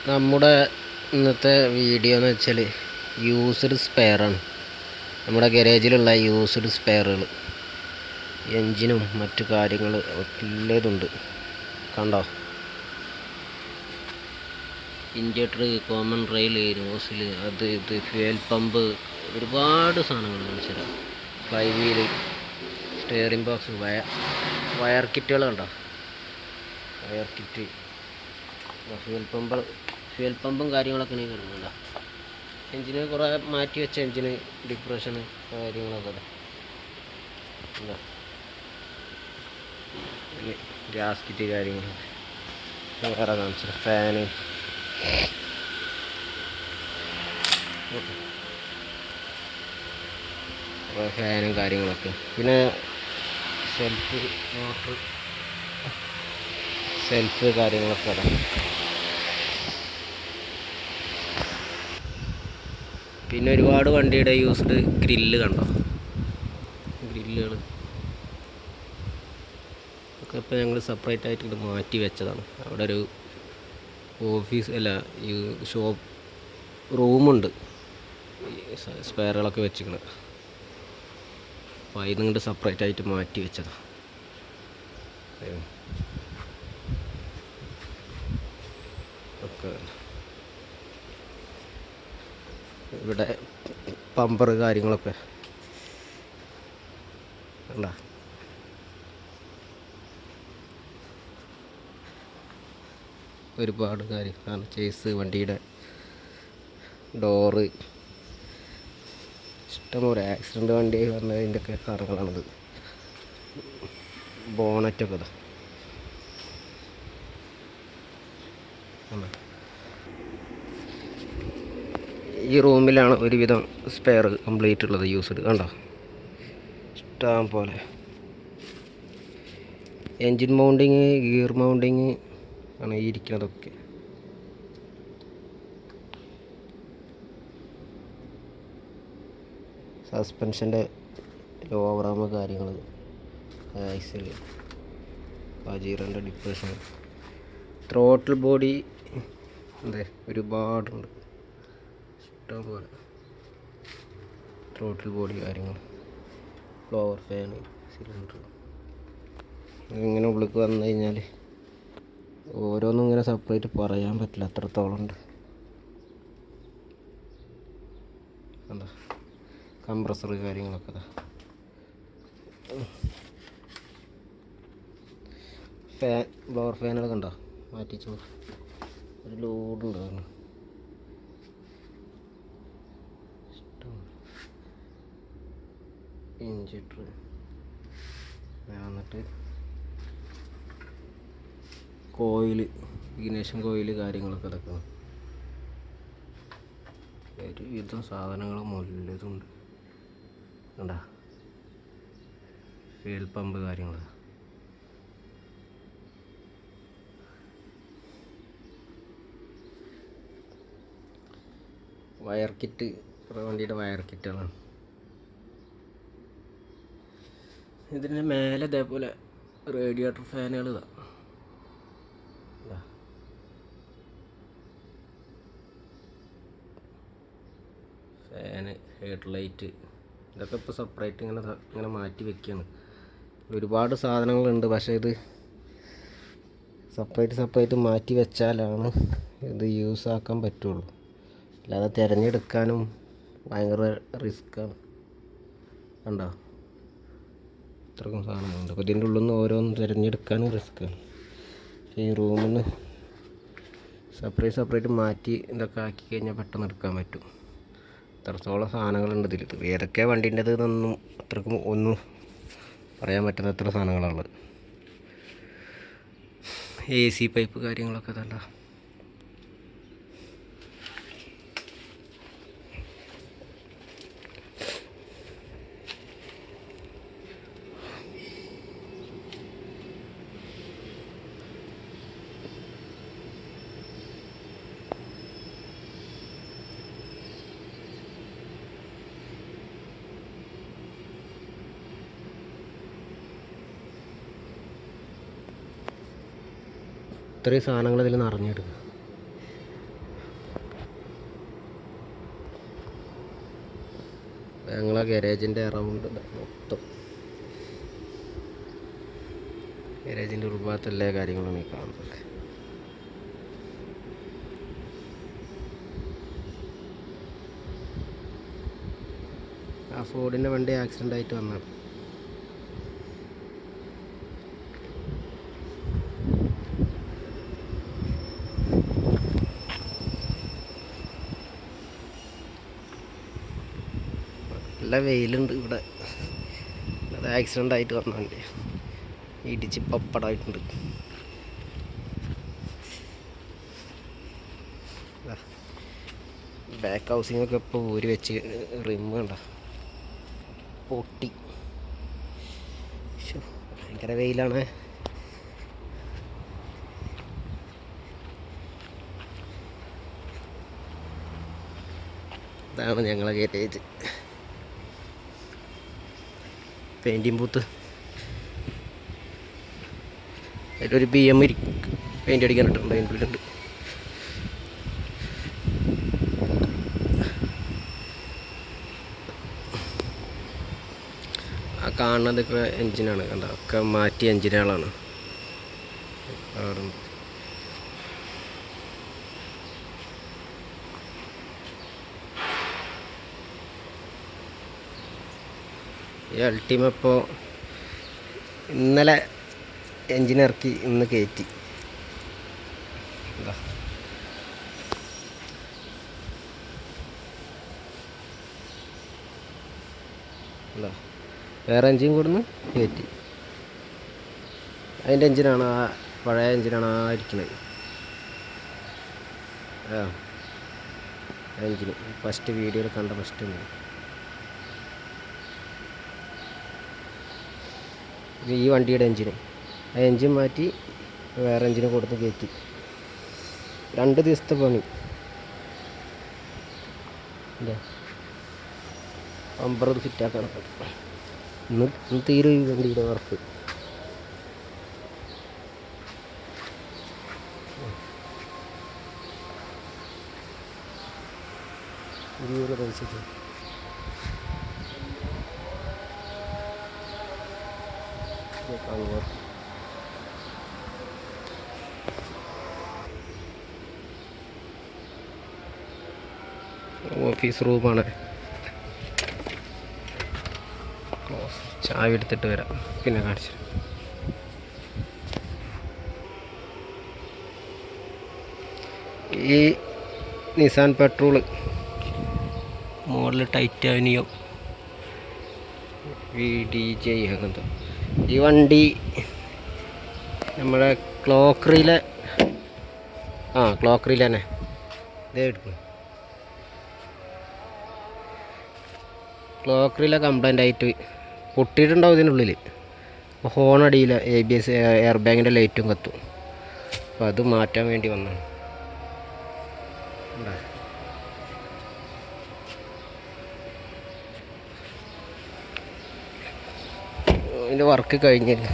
നമ്മുടെ ഇന്നത്തെ വീഡിയോ എന്ന് വെച്ചാൽ യൂസ്ഡ് സ്പെയറാണ്. നമ്മുടെ ഗാരേജിലുള്ള യൂസ്ഡ് സ്പെയറുകൾ, എൻജിനും മറ്റു കാര്യങ്ങൾ എല്ലാതുണ്ട്. കണ്ടോ, ഇൻജക്ടർ, കോമൺ റെയിൽ, നോസിൽ, അത് ഇത്, ഫ്യൂൽ പമ്പ്, ഒരുപാട് സാധനങ്ങൾ കാണിച്ചു തരാം. Fly wheel, steering box, wire കിറ്റുകൾ കണ്ടോ, വയർ കിറ്റ്, ഫ്യൂൽ പമ്പും കാര്യങ്ങളൊക്കെ നീ കിടക്കുന്നുണ്ടോ. എൻജിന് കുറേ മാറ്റി വെച്ച എൻജിന് ഡിപ്രഷന് കാര്യങ്ങളൊക്കെ എന്താ, ഗ്യാസ് കിറ്റ് കാര്യങ്ങളൊക്കെ വേറെ കാണിച്ചത്. ഫാന്, കുറേ ഫാനും കാര്യങ്ങളൊക്കെ, പിന്നെ സെൽഫ് മോട്ടർ, സെൽഫ് കാര്യങ്ങളൊക്കെ അതാ. പിന്നെ ഒരുപാട് വണ്ടിയുടെ യൂസ്ഡ് ഗ്രില്ല് കണ്ടോ, ഗ്രില്ലുകൾ ഒക്കെ ഇപ്പോൾ ഞങ്ങൾ സെപ്പറേറ്റ് ആയിട്ട് ഇത് മാറ്റി വെച്ചതാണ്. അവിടെ ഒരു ഓഫീസ് അല്ല, ഈ ഷോപ്പ് റൂമുണ്ട്, സ്പെയറുകളൊക്കെ വെച്ചിരിക്കുന്നത്. അപ്പോൾ അതിൽ നിന്നിട്ട് സെപ്പറേറ്റ് ആയിട്ട് മാറ്റി വെച്ചതാണ്. ഒക്കെ ഇവിടെ പമ്പർ കാര്യങ്ങളൊക്കെ കണ്ട. ഒരുപാട് കാര്യങ്ങളാണ്. ചേസ്, വണ്ടിയുടെ ഡോറ്, ഇഷ്ടംപോലെ ആക്സിഡൻറ്റ് വണ്ടി വന്നതിൻ്റെയൊക്കെ സാധനങ്ങളാണിത്. ബോണറ്റൊക്കെ ഇതാ. ഈ റൂമിലാണ് ഒരുവിധം സ്പെയർ കംപ്ലീറ്റ് ഉള്ളത്, യൂസ്ഡ് കണ്ടോ, ഇഷ്ടം പോലെ. എൻജിൻ മൗണ്ടിങ്, ഗിയർ മൗണ്ടിങ് ആണ് ഈ ഇരിക്കുന്നതൊക്കെ. സസ്പെൻഷൻ്റെ ലോവർ ആം കാര്യങ്ങൾ, ആക്സിൽ, പജീറിൻ്റെ ഡിപ്രഷൻ, ത്രോട്ടിൽ ബോഡി അതെ ഒരുപാടുണ്ട്, ഇഷ്ടം പോലെ ത്രോട്ടിൽ ബോഡി കാര്യങ്ങൾ, ഫ്ലവർ ഫാന്, സിലിണ്ടർ. ഇങ്ങനെ ഉള്ളിലേക്ക് വന്നു കഴിഞ്ഞാൽ ഓരോന്നും ഇങ്ങനെ സെപ്പറേറ്റ് പറയാൻ പറ്റില്ല, അത്രത്തോളം ഉണ്ട്. എന്താ കംപ്രസർ കാര്യങ്ങളൊക്കെ അതാ. ഫാൻ, ബ്ലോവർ ഫാനുകൾ കണ്ടോ, മാറ്റിച്ചു. ഒരു ലോഡുണ്ട്, ഇൻജക്ടർ, എന്നിട്ട് കോയിൽ, ഇഗ്നേഷൻ കോയിൽ കാര്യങ്ങളൊക്കെ അതൊക്കെ. ഒരുവിധം സാധനങ്ങൾ മുല്ലതുണ്ട് കണ്ടാ. ഫ്യൂൽ പമ്പ് കാര്യങ്ങൾ, വയർ കിറ്റ്, വണ്ടിയുടെ വയർ കിറ്റുകളാണ്. ഇതിന് മേലെ ഇതേപോലെ റേഡിയേറ്റർ ഫാനുകൾ ഇതാ. ഫാന്, ഹെഡ് ലൈറ്റ്, ഇതൊക്കെ ഇപ്പോൾ സെപ്പറേറ്റ് ഇങ്ങനെ മാറ്റി വെക്കുകയാണ്. ഒരുപാട് സാധനങ്ങളുണ്ട്, പക്ഷേ ഇത് സെപ്പറേറ്റ് മാറ്റി വെച്ചാലാണ് ഇത് യൂസ് ആക്കാൻ പറ്റുള്ളൂ. അല്ലാതെ തിരഞ്ഞെടുക്കാനും ഭയങ്കര റിസ്ക്കാണ്. കണ്ടോ, ഇത്രക്കും സാധനങ്ങളുണ്ട്. അപ്പോൾ ഇതിൻ്റെ ഉള്ളിൽ നിന്ന് ഓരോന്നും തിരഞ്ഞെടുക്കാനും റിസ്ക്കാണ്. ഈ റൂമിൽ നിന്ന് സെപ്പറേറ്റ് മാറ്റി ഇതൊക്കെ ആക്കി കഴിഞ്ഞാൽ പെട്ടെന്ന് എടുക്കാൻ പറ്റും. അത്രത്തോളം സാധനങ്ങളുണ്ട് ഇതിൽ. ഏതൊക്കെ വണ്ടീൻ്റെത് എന്നൊന്നും അത്രക്കും ഒന്നും പറയാൻ പറ്റാത്ത എത്ര സാധനങ്ങളുള്ളത്. AC പൈപ്പ് കാര്യങ്ങളൊക്കെ തല്ല. ഇത്രയും സാധനങ്ങൾ ഇതിൽ നിറഞ്ഞെടുക്കുക. ഞങ്ങളെ ഗാരേജിൻ്റെ അറൗണ്ട് മൊത്തം ഗാരേജിൻ്റെ ഉൾഭാഗത്ത് എല്ലാ കാര്യങ്ങളും ഈ കാണുന്നത്. ആ ഫോർഡിൻ്റെ വണ്ടി ആക്സിഡൻ്റ് ആയിട്ട് വന്നതാണ്. നല്ല വെയിലുണ്ട് ഇവിടെ. അത് ആക്സിഡൻ്റ് ആയിട്ട് വന്ന വണ്ടി ഇടിച്ച് പപ്പടായിട്ടുണ്ട്. ബാക്ക് ഹൗസിങ്ങൊക്കെ ഇപ്പോൾ ഊരി വെച്ച് റിമ്മ് കണ്ട പൊട്ടി. ഭയങ്കര വെയിലാണ്. ഇതാണ് ഞങ്ങളെ ഗാരേജ്. Painting booth. അതിലൊരു BM പെയിൻ്റ് അടിക്കാനിട്ടുണ്ട്. അതിൻ്റെ ഉള്ളിലുണ്ട്. ആ കാണുന്നതൊക്കെ എൻജിനാണ്. കണ്ട ഒക്കെ മാറ്റിയ എൻജിനുകളാണ്. ഈ അൾട്ടിമ ഇപ്പോൾ ഇന്നലെ എൻജിനിറക്കി ഇന്ന് കയറ്റി. എന്താ എന്താ വേറെ എൻജിൻ കൊടുന്ന് കയറ്റി. അതിൻ്റെ എൻജിനാണ്, ആ പഴയ എൻജിനാണ് ആ ഇരിക്കുന്നത്. ആ എൻജിന് ഫസ്റ്റ് വീഡിയോയിൽ കണ്ട ഫസ്റ്റ് എൻജിൻ. ഈ വണ്ടിയുടെ എൻജിന് ആ എൻജിൻ മാറ്റി വേറെ എൻജിന് കൊടുത്ത് കയറ്റി. 2 ദിവസത്തെ പണി. എന്താ ബമ്പർ ഫിറ്റാക്കണം. ഇന്ന് തീരും ഈ വണ്ടിയുടെ വർക്ക്. ഓഫീസ് റൂമാണ്. ചായ എടുത്തിട്ട് വരാം, പിന്നെ കാണിച്ചു. ഈ Nissan petrol model titanium VDJ അങ്ങനത്തെ ഈ വണ്ടി നമ്മുടെ ക്ലോക്കറിയിലെ തന്നെ ഇതേ എടുക്കും. ക്ലോക്കറിയിലെ കംപ്ലൈൻ്റ് ആയിട്ട് പൊട്ടിയിട്ടുണ്ടാവും ഇതിനുള്ളിൽ. ഹോണടിയില്ല, ABS എയർ ബാഗിൻ്റെ ലൈറ്റും കത്തും. അപ്പോൾ അത് മാറ്റാൻ വേണ്ടി വന്നതാണ്. ഇതിൻ്റെ വർക്ക് കഴിഞ്ഞില്ല.